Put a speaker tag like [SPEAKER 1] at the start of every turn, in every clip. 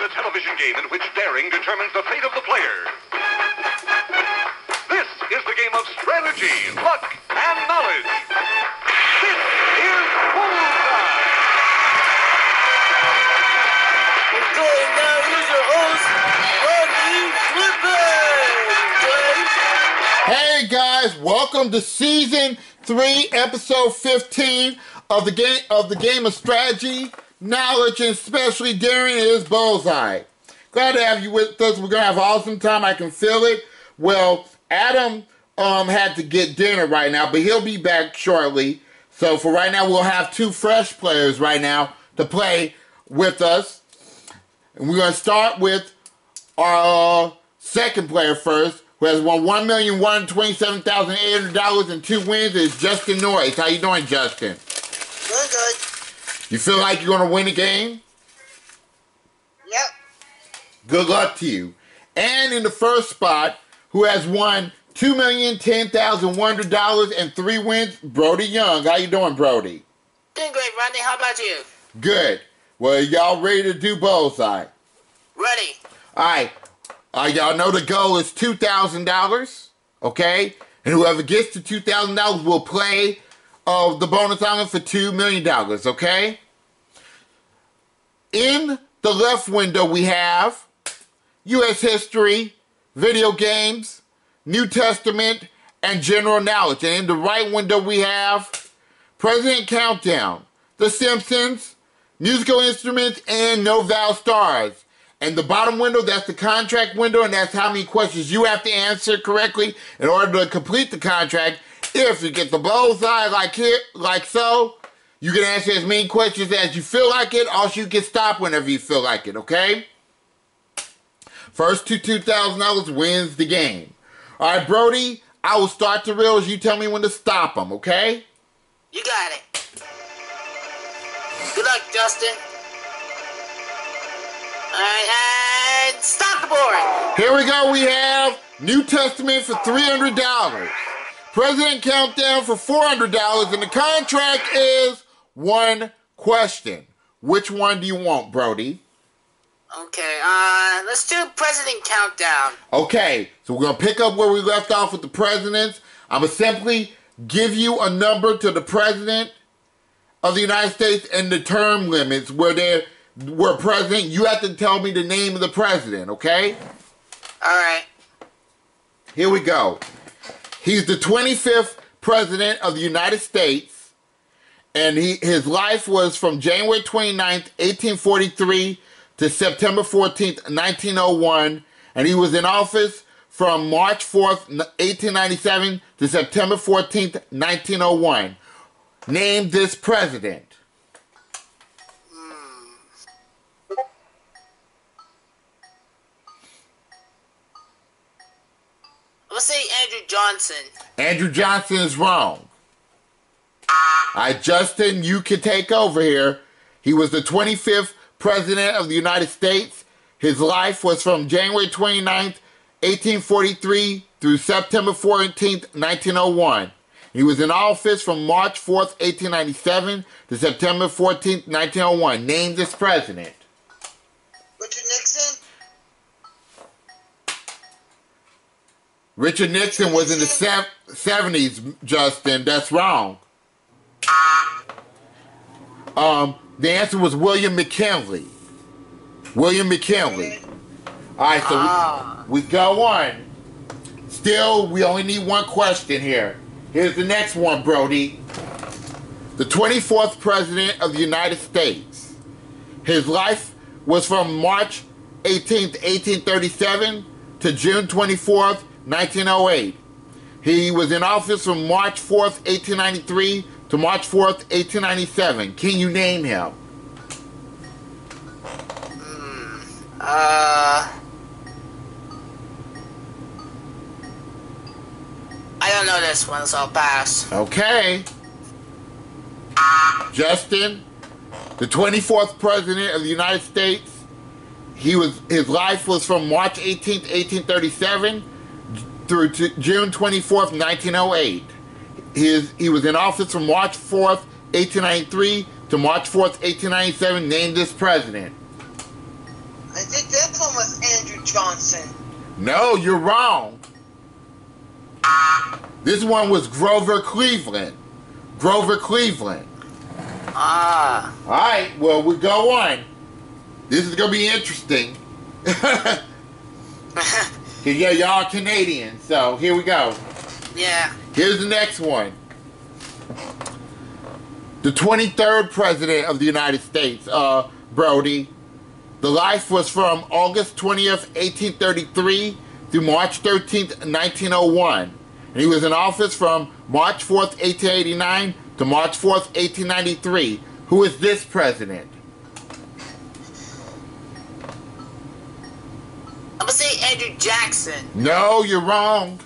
[SPEAKER 1] a television game in which daring determines the fate of the player. This is the game of strategy, luck, and knowledge. This is Bullseye.
[SPEAKER 2] Okay, now here's your host, Rodney Flippin.
[SPEAKER 3] Hey guys, welcome to season 3, episode 15 of the game of strategy, knowledge, and especially daring is Bullseye. Glad to have you with us. We're gonna have an awesome time. I can feel it. Well, Adam had to get dinner right now, but he'll be back shortly. So for right now, we'll have 2 fresh players right now to play with us. And we're gonna start with our second player first, who has won $1,127,800 and 2 wins. Is Justin Noyes. How you doing, Justin?
[SPEAKER 2] Doing good.
[SPEAKER 3] You feel like you're gonna win the game?
[SPEAKER 2] Yep.
[SPEAKER 3] Good luck to you. And in the first spot, who has won $2,010,100 and 3 wins, Brody Young. How you doing, Brody?
[SPEAKER 2] Doing great, Rodney. How about you?
[SPEAKER 3] Good. Well, y'all ready to do Bullseye?
[SPEAKER 2] Ready.
[SPEAKER 3] All right. Y'all know the goal is $2,000, okay? And whoever gets to $2,000 will play the bonus island for $2 million, okay? In the left window, we have U.S. history, video games, New Testament, and general knowledge. And in the right window, we have President Countdown, The Simpsons, musical instruments, and No Val Stars. And the bottom window, that's the contract window, and that's how many questions you have to answer correctly in order to complete the contract. If you get the bullseye like so, you can answer as many questions as you feel like it. Also, you can stop whenever you feel like it, okay? First to $2,000 wins the game. All right, Brody, I will start the reels. You tell me when to stop them, okay?
[SPEAKER 2] You got it. Good luck, Justin. All right, and stop the board.
[SPEAKER 3] Here we go. We have New Testament for $300. President Countdown for $400. And the contract is 1 question. Which one do you want, Brody?
[SPEAKER 2] Okay, let's do President Countdown.
[SPEAKER 3] Okay, so we're going to pick up where we left off with the presidents. I'm going to simply give you a number to the president of the United States and the term limits where president. You have to tell me the name of the president, okay?
[SPEAKER 2] All right.
[SPEAKER 3] Here we go. He's the 25th president of the United States, and his life was from January 29th, 1843 to September 14th, 1901, and he was in office from March 4th, 1897 to September 14th, 1901. Name this president.
[SPEAKER 2] Let's say Andrew Johnson.
[SPEAKER 3] Andrew Johnson is wrong. All right, Justin, you can take over here. He was the 25th president of the United States. His life was from January 29th, 1843 through September 14th, 1901. He was in office from March 4th, 1897 to September 14th, 1901. Name this president.
[SPEAKER 2] Richard Nixon?
[SPEAKER 3] Richard Nixon was in the 70s, Justin. That's wrong. The answer was William McKinley. William McKinley. All right, so we go on. Still, we only need 1 question here. Here's the next one, Brody. The 24th president of the United States. His life was from March 18th, 1837 to June 24th, 1908. He was in office from March 4th, 1893 to March 4th, 1897. Can you name him?
[SPEAKER 2] I don't know this one, so I'll pass.
[SPEAKER 3] Okay. Justin, the 24th president of the United States. His life was from March 18th, 1837 through June 24th, 1908. He was in office from March 4th, 1893 to March 4th, 1897. Name this president.
[SPEAKER 2] I think Johnson.
[SPEAKER 3] No, you're wrong. This one was Grover Cleveland. Grover Cleveland.
[SPEAKER 2] Ah.
[SPEAKER 3] Alright, well, we go on. This is going to be interesting. Yeah, y'all Canadian, so here we go.
[SPEAKER 2] Yeah.
[SPEAKER 3] Here's the next one. The 23rd President of the United States, Brody. The life was from August 20th, 1833 through March 13th, 1901. And he was in office from March 4th, 1889 to March 4th, 1893. Who is this president?
[SPEAKER 2] I'm gonna say Andrew Jackson.
[SPEAKER 3] No, you're wrong.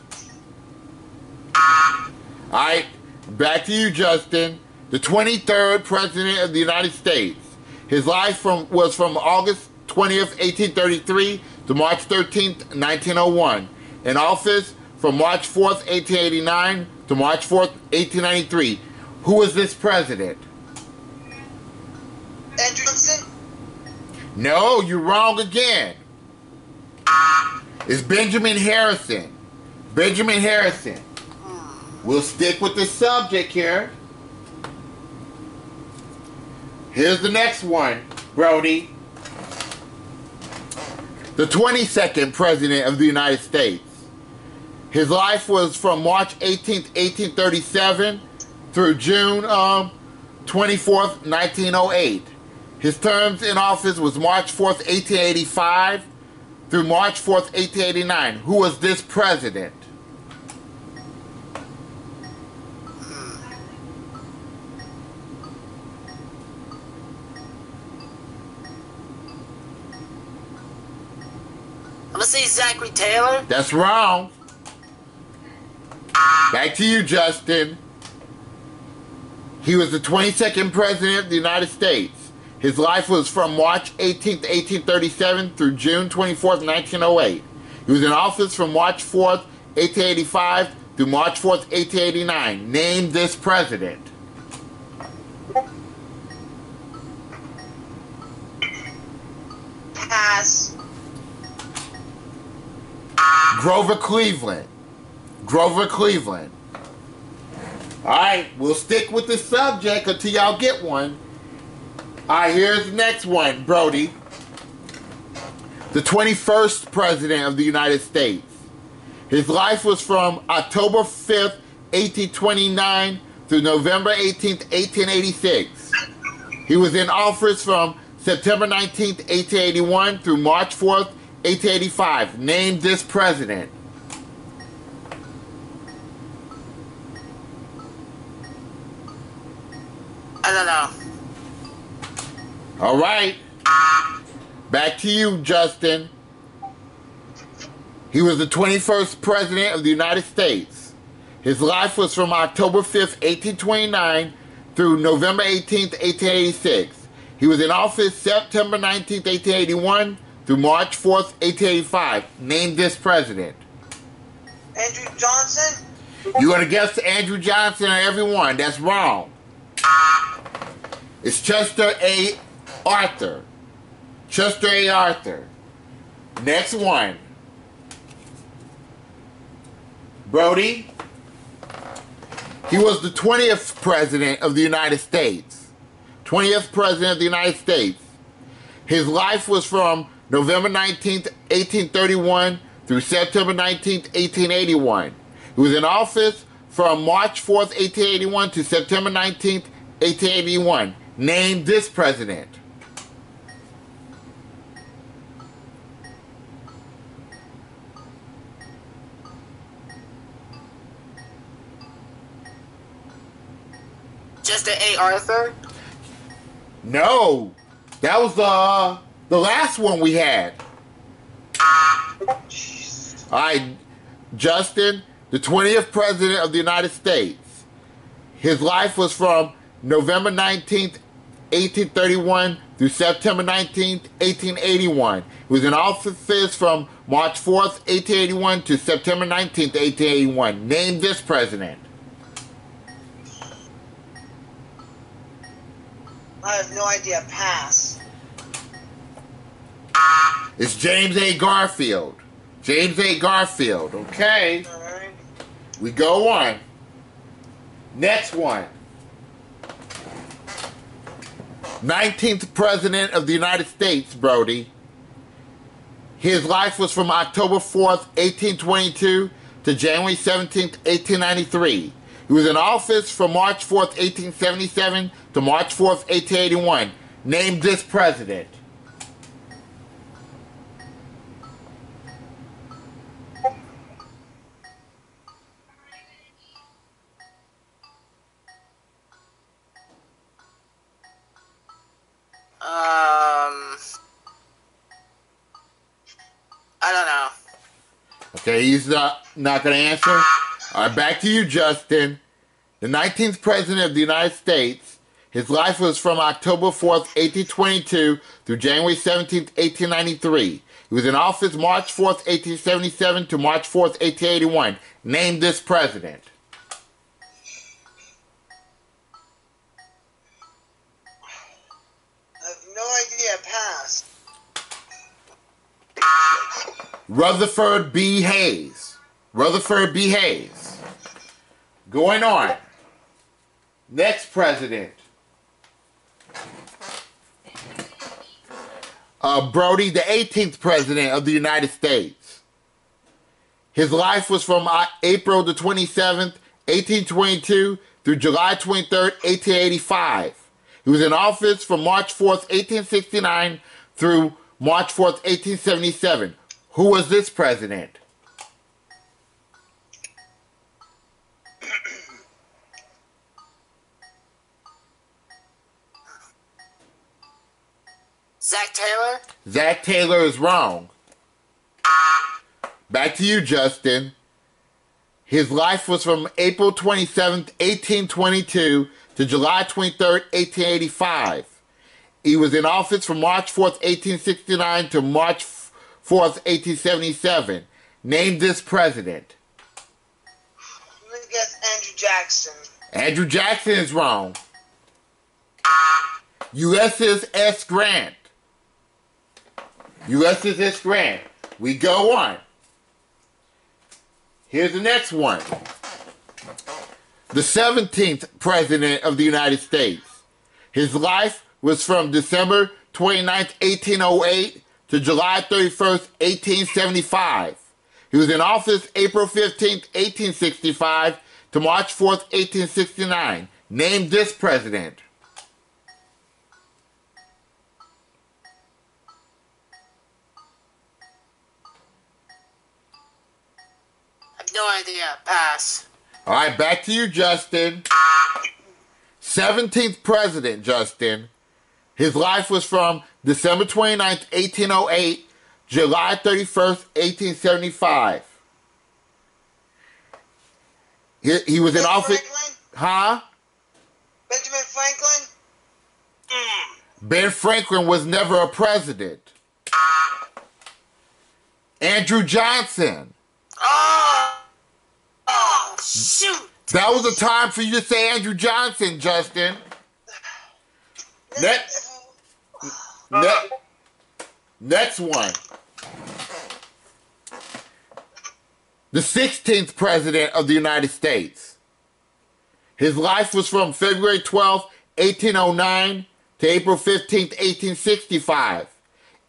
[SPEAKER 3] Alright, back to you, Justin. The 23rd President of the United States. His life was from August 20th, 1833 to March 13th, 1901. In office from March 4th, 1889 to March 4th, 1893. Who was this president?
[SPEAKER 2] Andrew Johnson?
[SPEAKER 3] No, you're wrong again. It's Benjamin Harrison. Benjamin Harrison. We'll stick with the subject here. Here's the next one, Brody. The 22nd President of the United States. His life was from March 18th, 1837 through June 24th, 1908. His terms in office was March 4th, 1885 through March 4th, 1889. Who was this president?
[SPEAKER 2] I'm gonna say Zachary Taylor.
[SPEAKER 3] That's wrong. Back to you, Justin. He was the 22nd President of the United States. His life was from March 18th, 1837 through June 24th, 1908. He was in office from March 4th, 1885 through March 4th, 1889. Name this president.
[SPEAKER 2] Pass.
[SPEAKER 3] Grover Cleveland. Grover Cleveland. Alright, we'll stick with the subject until y'all get one. Alright, here's the next one, Brody. The 21st President of the United States. His life was from October 5th, 1829 through November 18th, 1886. He was in office from September 19th, 1881 through March 4th, 1885. Name this president.
[SPEAKER 2] I don't know.
[SPEAKER 3] All right. Back to you, Justin. He was the 21st President of the United States. His life was from October 5th, 1829 through November 18th, 1886. He was in office September 19th, 1881 through March 4th, 1885. Name this president.
[SPEAKER 2] Andrew Johnson?
[SPEAKER 3] You're going to guess Andrew Johnson on every one. That's wrong. It's Chester A. Arthur. Chester A. Arthur. Next one. Brody. He was the 20th President of the United States. 20th President of the United States. His life was from November 19th, 1831 through September 19th, 1881. He was in office from March 4th, 1881 to September 19th, 1881. Name this president.
[SPEAKER 2] Chester A. Arthur?
[SPEAKER 3] No. That was the last one we had. Alright, Justin, the 20th President of the United States. His life was from November 19th, 1831 through September 19th, 1881. He was in office from March 4th, 1881 to September 19th, 1881. Name this president.
[SPEAKER 2] I have no idea. Pass.
[SPEAKER 3] It's James A. Garfield. James A. Garfield. Okay.
[SPEAKER 2] Alright.
[SPEAKER 3] We go on. Next one. 19th President of the United States, Brody. His life was from October 4th, 1822 to January 17th, 1893. He was in office from March 4th, 1877 to March 4th, 1881. Name this president.
[SPEAKER 2] I don't know.
[SPEAKER 3] Okay, he's not going to answer. All right, back to you, Justin. The 19th President of the United States. His life was from October 4th, 1822 through January 17th, 1893. He was in office March 4th, 1877 to March 4th, 1881. Name this president.
[SPEAKER 2] I have no idea. Pass.
[SPEAKER 3] Rutherford B. Hayes. Rutherford B. Hayes. Going on. Next president. Brody, the 18th President of the United States. His life was from April the 27th, 1822 through July 23rd, 1885. He was in office from March 4th, 1869 through March 4th, 1877. Who was this president?
[SPEAKER 2] Zach Taylor?
[SPEAKER 3] Zach Taylor is wrong. Back to you, Justin. His life was from April 27th, 1822 to July 23rd, 1885. He was in office from March 4th, 1869 to March 4th, 1877. Name this president.
[SPEAKER 2] I'm going to guess Andrew Jackson.
[SPEAKER 3] Andrew Jackson is wrong. Ulysses S. Grant. Ulysses S. Grant. We go on. Here's the next one. The 17th President of the United States. His life was from December 29th, 1808 to July 31st, 1875. He was in office April 15th, 1865 to March 4th, 1869. Name this president.
[SPEAKER 2] No idea. Pass.
[SPEAKER 3] All right, back to you, Justin. 17th President, Justin. His life was from December 29th, 1808, July 31st, 1875. He was in office...
[SPEAKER 2] Franklin?
[SPEAKER 3] Huh?
[SPEAKER 2] Benjamin Franklin?
[SPEAKER 3] Ben Franklin was never a president. Andrew Johnson.
[SPEAKER 2] Oh, shoot.
[SPEAKER 3] That was the time for you to say Andrew Johnson, Justin. Next one. The 16th President of the United States. His life was from February 12th, 1809 to April 15th, 1865.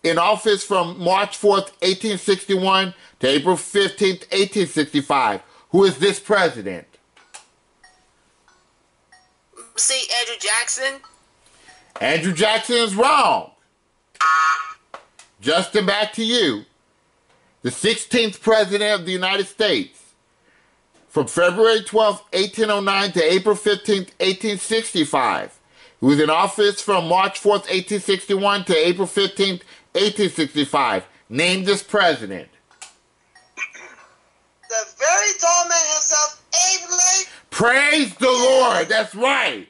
[SPEAKER 3] In office from March 4th, 1861 to April 15th, 1865. Who is this president?
[SPEAKER 2] See, Andrew Jackson?
[SPEAKER 3] Andrew Jackson is wrong. Justin, back to you. The 16th President of the United States. From February 12th, 1809 to April 15th, 1865. He was in office from March 4th, 1861 to April 15th, 1865. Name this president.
[SPEAKER 2] The very tall man himself, Abe Lincoln.
[SPEAKER 3] Praise the Lord. That's right.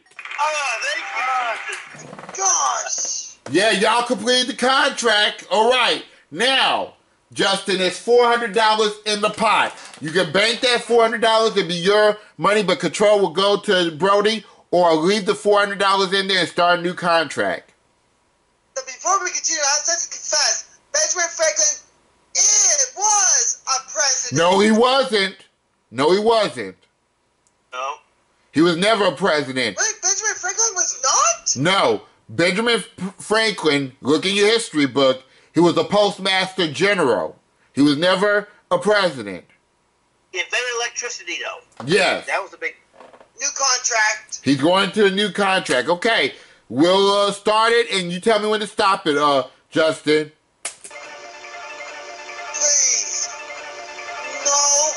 [SPEAKER 2] Gosh.
[SPEAKER 3] Yeah, y'all completed the contract. All right. Now, Justin, it's $400 in the pot. You can bank that $400. It'll be your money, but control will go to Brody, or leave the $400 in there and start a new contract.
[SPEAKER 2] Before we continue, I have to confess, Benjamin Franklin was a president.
[SPEAKER 3] No, he wasn't. No, he wasn't.
[SPEAKER 2] No.
[SPEAKER 3] He was never a president.
[SPEAKER 2] Wait, Benjamin Franklin was not?
[SPEAKER 3] No. Benjamin Franklin, look in your history book, he was a postmaster general. He was never a president.
[SPEAKER 2] He invented electricity, though.
[SPEAKER 3] Yes.
[SPEAKER 2] That was a big new contract.
[SPEAKER 3] He's going to a new contract. Okay, we'll start it, and you tell me when to stop it, Justin.
[SPEAKER 2] Please. No.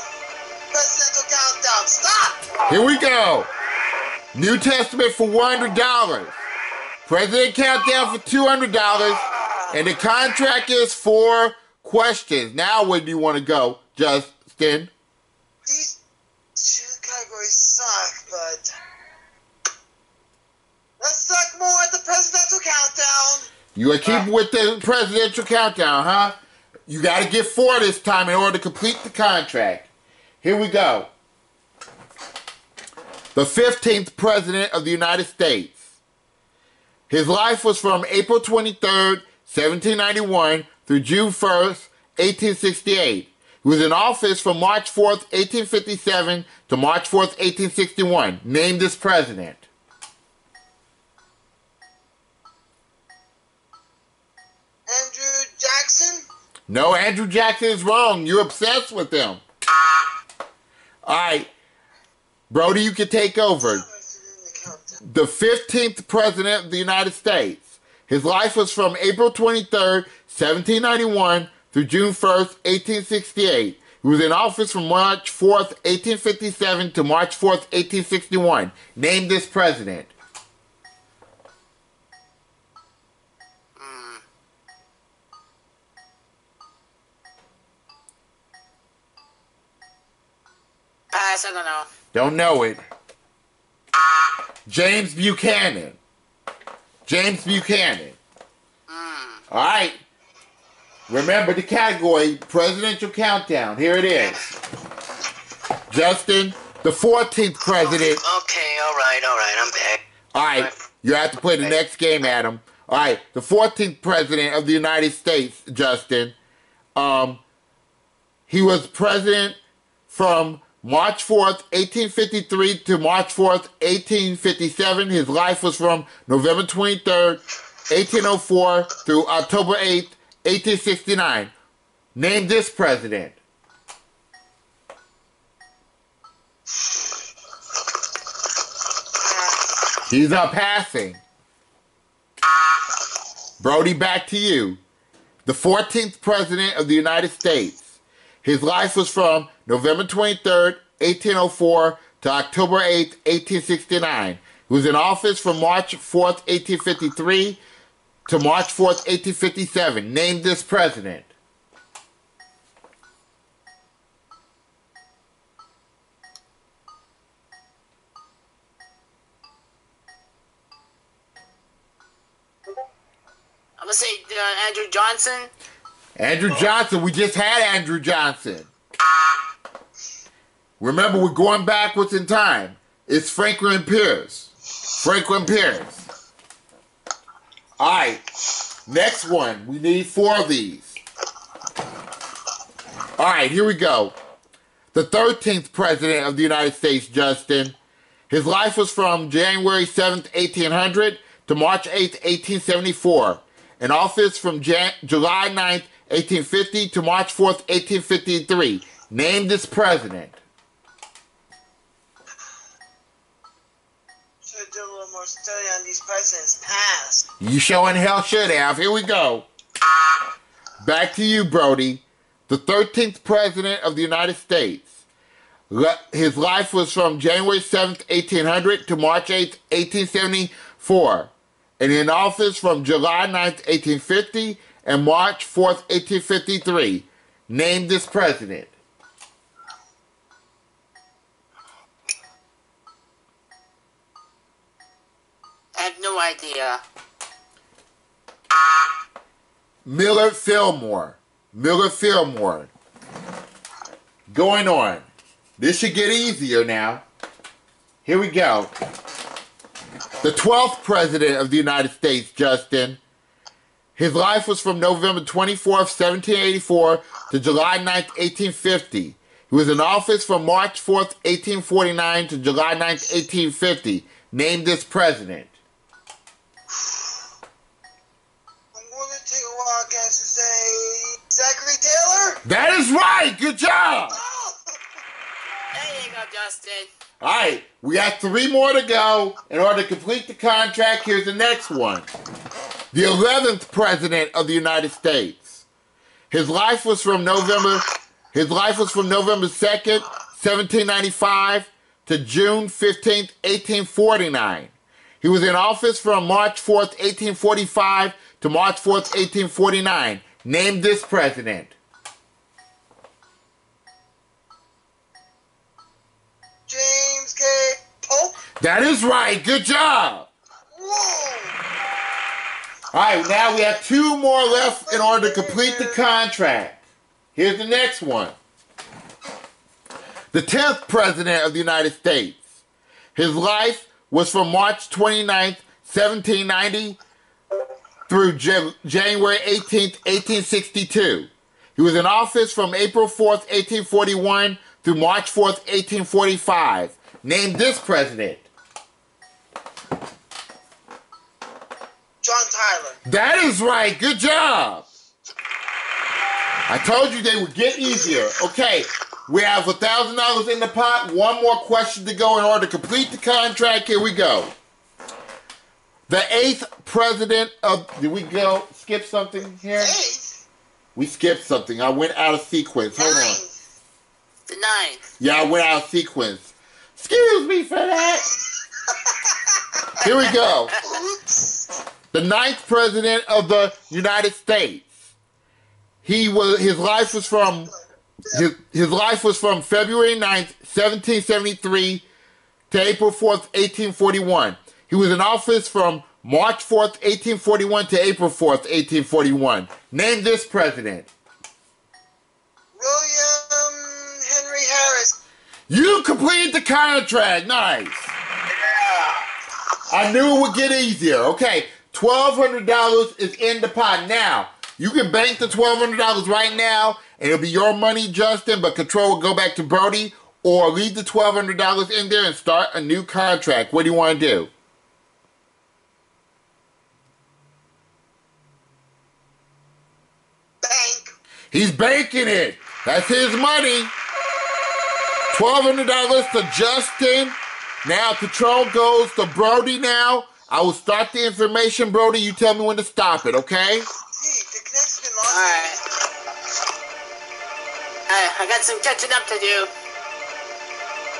[SPEAKER 2] Presidential countdown. Stop.
[SPEAKER 3] Here we go. New Testament for $100. President countdown for $200. And the contract is 4 questions. Now where do you want to go, Justin?
[SPEAKER 2] These 2 categories suck, but let's suck more at the presidential countdown.
[SPEAKER 3] You want to keep with the presidential countdown, huh? You got to get 4 this time in order to complete the contract. Here we go. The 15th President of the United States. His life was from April 23rd, 1791 through June 1st, 1868. He was in office from March 4th, 1857 to March 4th, 1861. Name this president.
[SPEAKER 2] Andrew Jackson?
[SPEAKER 3] No, Andrew Jackson is wrong. You're obsessed with him. All right. Brody, you can take over. The 15th President of the United States. His life was from April 23rd, 1791 through June 1st, 1868. He was in office from March 4th, 1857 to March 4th, 1861. Name this president.
[SPEAKER 2] Pass, I don't know.
[SPEAKER 3] Don't know it. James Buchanan. James Buchanan. All right. Remember the category, presidential countdown. Here it is. Justin, the 14th president.
[SPEAKER 2] Okay, all right, I'm back.
[SPEAKER 3] All right, you have to play the next game, Adam. All right, the 14th president of the United States, Justin. He was president from March 4th, 1853 to March 4th, 1857. His life was from November 23rd, 1804 through October 8th, 1869. Name this president. He's up passing. Brody, back to you. The 14th president of the United States. His life was from November 23rd, 1804 to October 8th, 1869. He was in office from March 4th, 1853 to March 4th, 1857. Name this president.
[SPEAKER 2] I'm gonna say Andrew Johnson.
[SPEAKER 3] Andrew Johnson. We just had Andrew Johnson. Remember, we're going backwards in time. It's Franklin Pierce. Franklin Pierce. All right. Next one. We need 4 of these. All right, here we go. The 13th President of the United States, Justin. His life was from January 7th, 1800 to March 8th, 1874. In office from July 9th, 1850 to March 4th, 1853. Name this president.
[SPEAKER 2] Should do a little more study on these presidents past.
[SPEAKER 3] You sure in hell should have. Here we go. Back to you, Brody. The 13th President of the United States. His life was from January 7th, 1800 to March 8th, 1874. And in office from July 9th, 1850 and March 4th, 1853. Name this president.
[SPEAKER 2] I have no idea.
[SPEAKER 3] Millard Fillmore. Millard Fillmore. Going on. This should get easier now. Here we go. The 12th President of the United States, Justin. His life was from November 24th, 1784 to July 9th, 1850. He was in office from March 4th, 1849 to July 9th, 1850. Name this president.
[SPEAKER 2] I'm going to take a wild guess and say Zachary Taylor.
[SPEAKER 3] That is right. Good job.
[SPEAKER 2] Oh.
[SPEAKER 4] There you go, Justin.
[SPEAKER 3] All right. We got 3 more to go. In order to complete the contract, here's the next one. The 11th president of the United States. His life was from November 2nd, 1795 to June 15th, 1849. He was in office from March 4th, 1845 to March 4th, 1849. Name this president.
[SPEAKER 2] James K. Polk.
[SPEAKER 3] That is right. Good job.
[SPEAKER 2] Whoa.
[SPEAKER 3] All right, now we have 2 more left in order to complete the contract. Here's the next one. The 10th president of the United States. His life was from March 29th, 1790 through January 18th, 1862. He was in office from April 4th, 1841 through March 4th, 1845. Name this president.
[SPEAKER 2] John Tyler.
[SPEAKER 3] That is right. Good job. I told you they would get easier. Okay, we have $1,000 in the pot. 1 more question to go in order to complete the contract. Here we go. The 8th president of... Did we skip something here?
[SPEAKER 2] 8th?
[SPEAKER 3] We skipped something. I went out of sequence. Hold on.
[SPEAKER 2] 9th.
[SPEAKER 4] The 9th.
[SPEAKER 3] Yeah, I went out of sequence. Excuse me for that. Here we go.
[SPEAKER 2] Oops.
[SPEAKER 3] The 9th president of the United States. His life was from February 9th, 1773 to April 4th, 1841. He was in office from March 4th, 1841 to April 4th, 1841. Name this president.
[SPEAKER 2] William Henry Harris.
[SPEAKER 3] You completed the contract. Nice. I knew it would get easier. Okay, $1,200 is in the pot now. You can bank the $1,200 right now, and it'll be your money, Justin, but control will go back to Brody, or leave the $1,200 in there and start a new contract. What do you want to do?
[SPEAKER 2] Bank.
[SPEAKER 3] He's banking it. That's his money. $1,200 to Justin. Now control goes to Brody now. I will start the information, Brody. You tell me when to stop it, okay?
[SPEAKER 2] Gee, the connection's been lost.
[SPEAKER 4] Alright. I got some catching up to do.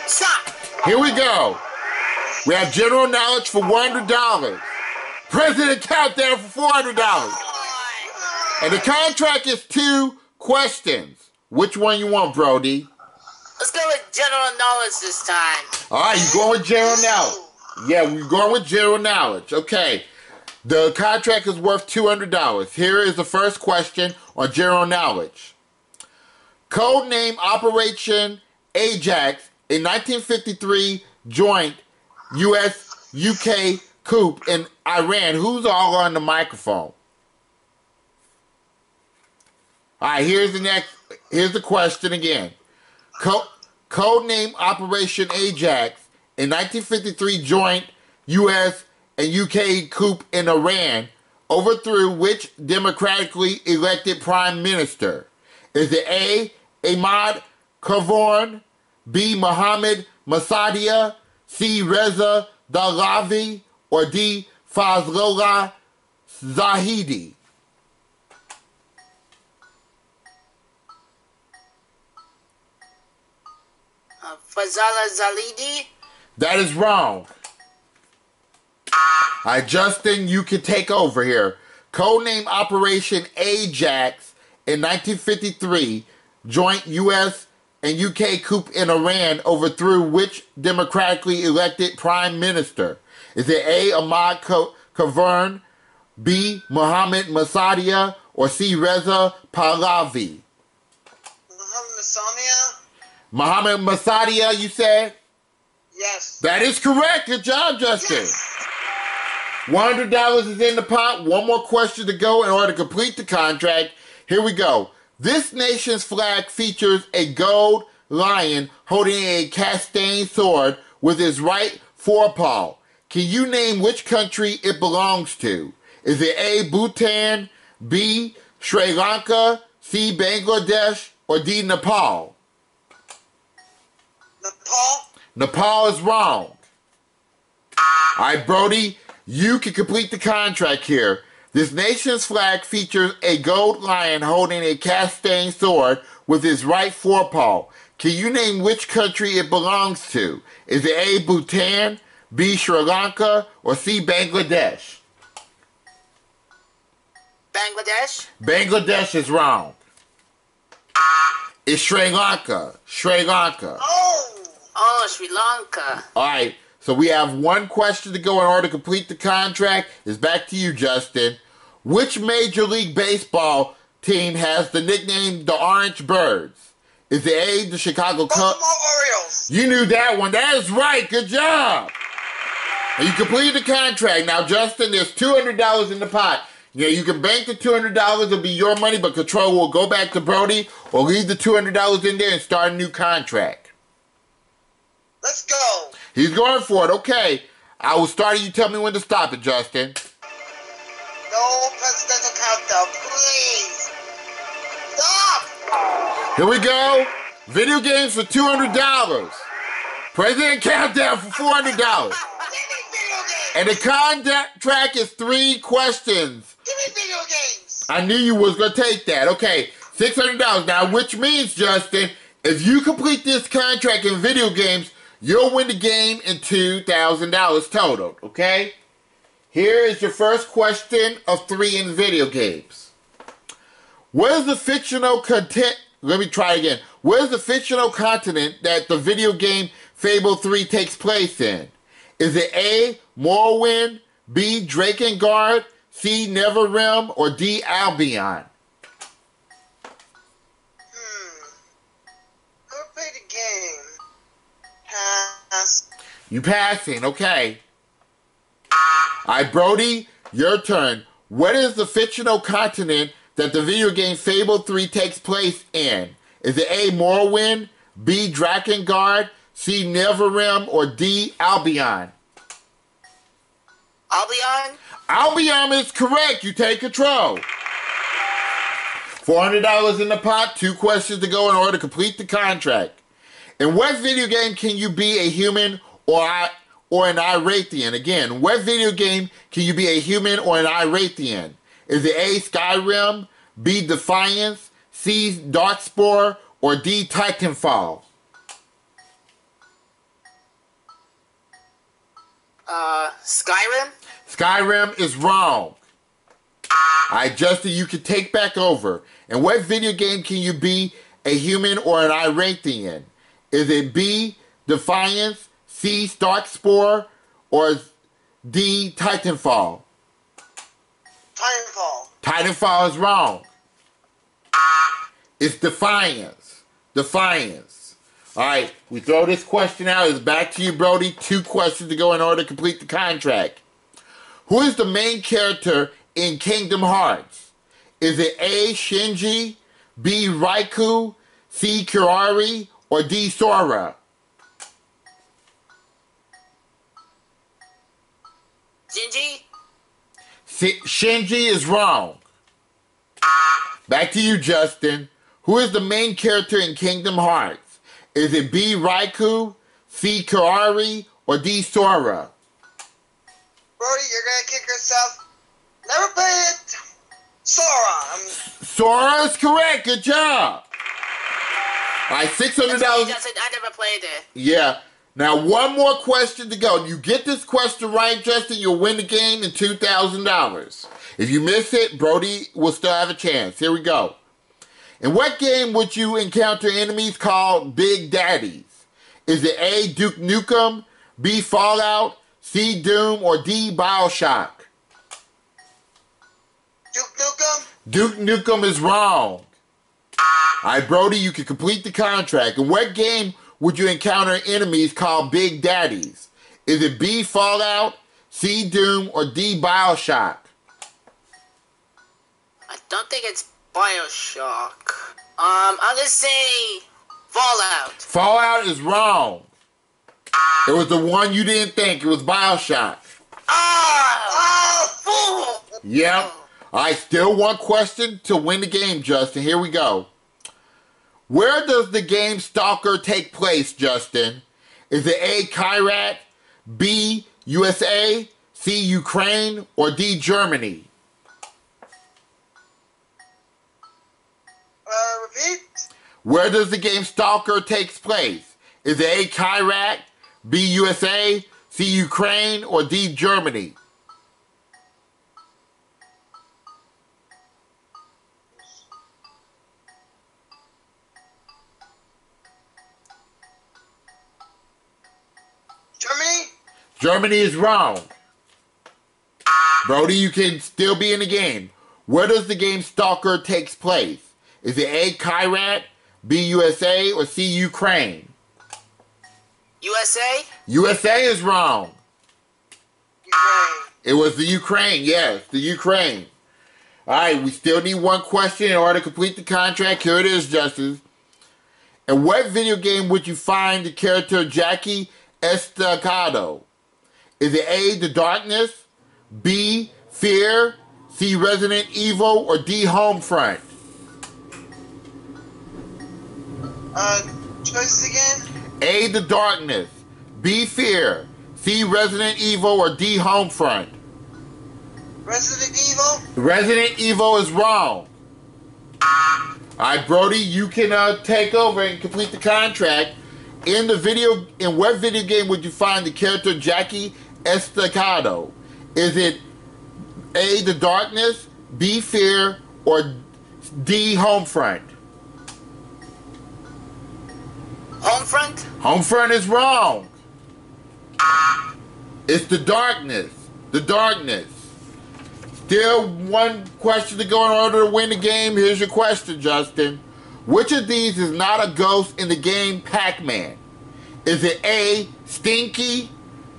[SPEAKER 4] Stop!
[SPEAKER 3] Here we go. We have general knowledge for $100. President countdown for $400. And the contract is 2 questions. Which one you want, Brody?
[SPEAKER 4] Let's go with general knowledge this time.
[SPEAKER 3] All right, you going with general knowledge. Yeah, we're going with general knowledge. Okay. The contract is worth $200. Here is the first question on general knowledge. Codename Operation Ajax in 1953 joint U.S.-UK coup in Iran. Who's all on the microphone? All right, here's the question again. Codename Operation Ajax in 1953 joint U.S. and UK coup in Iran overthrew which democratically elected prime minister? Is it A. Ahmad Kavorn, B. Mohammed Massadia, C. Reza Pahlavi, or D. Fazlollah Zahidi?
[SPEAKER 4] Fazala Zalidi?
[SPEAKER 3] That is wrong. All right, Justin, you can take over here. Codename Operation Ajax in 1953, joint U.S. and UK coup in Iran overthrew which democratically elected prime minister? Is it A. Ahmad Kavorn, B. Mohammed Massadia, or C. Reza Pahlavi?
[SPEAKER 2] Muhammad Masania?
[SPEAKER 3] Mohammed Massadia, you said?
[SPEAKER 2] Yes.
[SPEAKER 3] That is correct. Good job, Justin.
[SPEAKER 2] Yes.
[SPEAKER 3] $100 is in the pot. One more question to go in order to complete the contract. Here we go. This nation's flag features a gold lion holding a cast-stained sword with his right forepaw. Can you name which country it belongs to? Is it A, Bhutan, B, Sri Lanka, C, Bangladesh, or D, Nepal?
[SPEAKER 2] Nepal?
[SPEAKER 3] Nepal is wrong. Alright, Brody, you can complete the contract here. This nation's flag features a gold lion holding a cast-stained sword with his right forepaw. Can you name which country it belongs to? Is it A, Bhutan, B, Sri Lanka, or C, Bangladesh?
[SPEAKER 4] Bangladesh?
[SPEAKER 3] Bangladesh is wrong. It's Sri Lanka. Sri Lanka.
[SPEAKER 4] Oh, Sri Lanka.
[SPEAKER 3] Alright, so we have one question to go in order to complete the contract. It's back to you, Justin. Which Major League Baseball team has the nickname the Orange Birds? Is it A, the Chicago Cubs?
[SPEAKER 2] Baltimore Orioles.
[SPEAKER 3] You knew that one. That is right. Good job. And you completed the contract. Now, Justin, there's $200 in the pot. Yeah, you can bank the $200. It'll be your money, but control will go back to Brody or leave the $200 in there and start a new contract.
[SPEAKER 2] Let's go.
[SPEAKER 3] He's going for it. Okay. I will start it. You tell me when to stop it, Justin.
[SPEAKER 2] No presidential countdown, please. Stop.
[SPEAKER 3] Here we go. Video games for $200. President countdown for $400.
[SPEAKER 2] Give me video games.
[SPEAKER 3] And the contract is 3 questions.
[SPEAKER 2] Give me video games.
[SPEAKER 3] I knew you was going to take that. Okay, $600. Now, which means, Justin, if you complete this contract in video games, you'll win the game in $2,000 total, okay? Here is your first question of 3 in video games. What is the fictional content? Let me try again. What is the fictional continent that the video game Fable 3 takes place in? Is it A, Morrowind, B, Drakengard, C, Neverrealm, or D, Albion?
[SPEAKER 2] Never played the game. Pass.
[SPEAKER 3] You passing, okay. Alright, Brody, your turn. What is the fictional continent that the video game Fable 3 takes place in? Is it A, Morrowind, B, Drakengard, C, Neverrealm, or D, Albion?
[SPEAKER 4] Albion?
[SPEAKER 3] Albion is correct. You take control. $400 in the pot. 2 questions to go in order to complete the contract. In what video game can you be a human or an Irathian? Again, what video game can you be a human or an Irathian? Is it A, Skyrim, B, Defiance, C, Darkspore, or D, Titanfall?
[SPEAKER 4] Skyrim?
[SPEAKER 3] Skyrim is wrong. Alright, Justin, you can take back over. In what video game can you be a human or an Irathian? Is it B, Defiance, C, Darkspore, or D, Titanfall?
[SPEAKER 2] Titanfall.
[SPEAKER 3] Titanfall is wrong. It's Defiance. Defiance. Alright, we throw this question out. It's back to you, Brody. 2 questions to go in order to complete the contract. Who is the main character in Kingdom Hearts? Is it A, Shinji, B, Raikou, C, Kirari, or D, Sora?
[SPEAKER 4] Shinji?
[SPEAKER 3] Shinji is wrong. Back to you, Justin. Who is the main character in Kingdom Hearts? Is it B, Raikou, C, Kirari, or D, Sora?
[SPEAKER 2] Brody, you're gonna kick yourself. Never played it. Sora.
[SPEAKER 3] Sora is correct. Good job. All right, $600.
[SPEAKER 4] Justin, I never played it.
[SPEAKER 3] Yeah. Now, one more question to go. You get this question right, Justin, you'll win the game in $2,000. If you miss it, Brody will still have a chance. Here we go. In what game would you encounter enemies called Big Daddies? Is it A, Duke Nukem, B, Fallout, C, Doom, or D, Bioshock?
[SPEAKER 2] Duke Nukem.
[SPEAKER 3] Duke Nukem is wrong. Alright, Brody, you can complete the contract. In what game would you encounter enemies called Big Daddies? Is it B, Fallout, C. Doom, or D. Bioshock?
[SPEAKER 4] I don't think it's Bioshock. I'm gonna say Fallout.
[SPEAKER 3] Fallout is wrong. It was the one you didn't think. It was Bioshock.
[SPEAKER 4] Oh! Fool!
[SPEAKER 3] Yep. Alright, still one question to win the game, Justin. Here we go. Where does the game Stalker take place, Justin? Is it A, Kyrat, B, USA, C, Ukraine, or D, Germany?
[SPEAKER 2] Repeat?
[SPEAKER 3] Where does the game Stalker take place? Is it A, Kyrat, B, USA, C, Ukraine, or D, Germany?
[SPEAKER 2] Germany?
[SPEAKER 3] Germany is wrong. Brody, you can still be in the game. Where does the game Stalker takes place? Is it A, Kyrat, B, USA, or C, Ukraine?
[SPEAKER 4] USA?
[SPEAKER 3] USA is wrong.
[SPEAKER 2] Ukraine.
[SPEAKER 3] It was the Ukraine, yes, the Ukraine. Alright, we still need one question in order to complete the contract. Here it is, Justice. In what video game would you find the character Jackie Estacado? Is it A, The Darkness, B, Fear, C, Resident Evil, or D, Homefront?
[SPEAKER 2] Choices again?
[SPEAKER 3] A, The Darkness, B, Fear, C, Resident Evil, or D, Homefront?
[SPEAKER 2] Resident Evil?
[SPEAKER 3] Resident Evil is wrong. Alright, Brody, you can take over and complete the contract. In what video game would you find the character Jackie Estacado? Is it A, The Darkness, B, Fear, or D, Homefront?
[SPEAKER 4] Homefront?
[SPEAKER 3] Homefront is wrong. It's The Darkness. The Darkness. Still one question to go in order to win the game. Here's your question, Justin. Which of these is not a ghost in the game Pac-Man? Is it A, Stinky,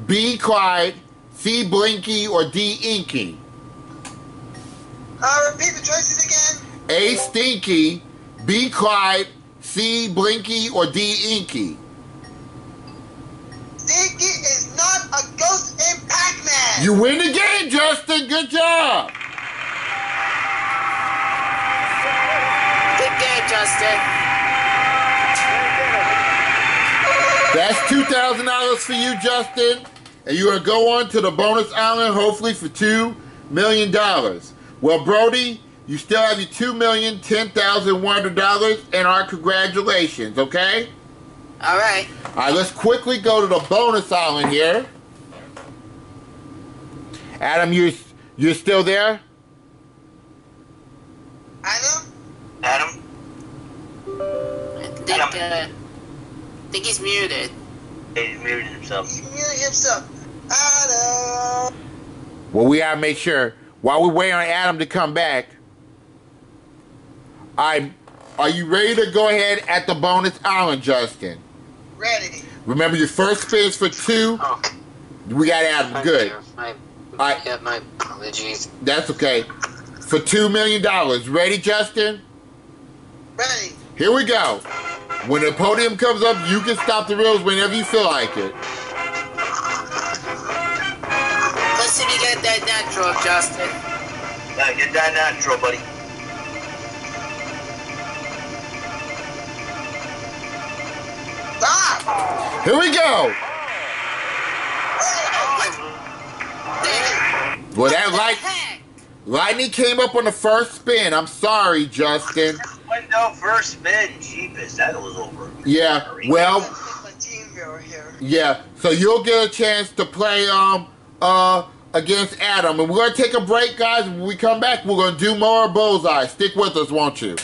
[SPEAKER 3] B, Clyde, C, Blinky, or D, Inky?
[SPEAKER 2] Repeat the choices again?
[SPEAKER 3] A, Stinky, B, Clyde, C, Blinky, or D, Inky?
[SPEAKER 2] Stinky is not a ghost in Pac-Man!
[SPEAKER 3] You win the game, Justin. Good job.
[SPEAKER 4] Good game, Justin.
[SPEAKER 3] That's $2,000 for you, Justin. And you're going to go on to the bonus island, hopefully for $2 million. Well, Brody, you still have your $2,010,100 and our congratulations, okay?
[SPEAKER 4] All right.
[SPEAKER 3] All right, let's quickly go to the bonus island here. Adam, you're still there?
[SPEAKER 2] Adam?
[SPEAKER 5] Adam?
[SPEAKER 4] I think he's muted.
[SPEAKER 5] He's muted himself.
[SPEAKER 2] He muted himself. Adam!
[SPEAKER 3] Well, we gotta make sure, while we wait on Adam to come back, are you ready to go ahead at the bonus island, Justin?
[SPEAKER 2] Ready.
[SPEAKER 3] Remember, your first spin is for 2.
[SPEAKER 4] Oh,
[SPEAKER 3] We got Adam. Good.
[SPEAKER 4] my apologies.
[SPEAKER 3] That's okay. For $2 million. Ready, Justin?
[SPEAKER 2] Ready.
[SPEAKER 3] Here we go. When the podium comes up, you can stop the reels whenever you feel like it.
[SPEAKER 4] Let's see if you get that natural, Justin.
[SPEAKER 5] Yeah, get that natural, buddy.
[SPEAKER 2] Stop!
[SPEAKER 3] Here we go. Well, that lightning came up on the first spin. I'm sorry, Justin.
[SPEAKER 5] Window first spin. Jeepers, that was over.
[SPEAKER 3] Yeah, well,
[SPEAKER 2] My team over here.
[SPEAKER 3] yeah. So you'll get a chance to play against Adam. And we're going to take a break, guys. When we come back, we're going to do more Bullseye. Stick with us, won't you?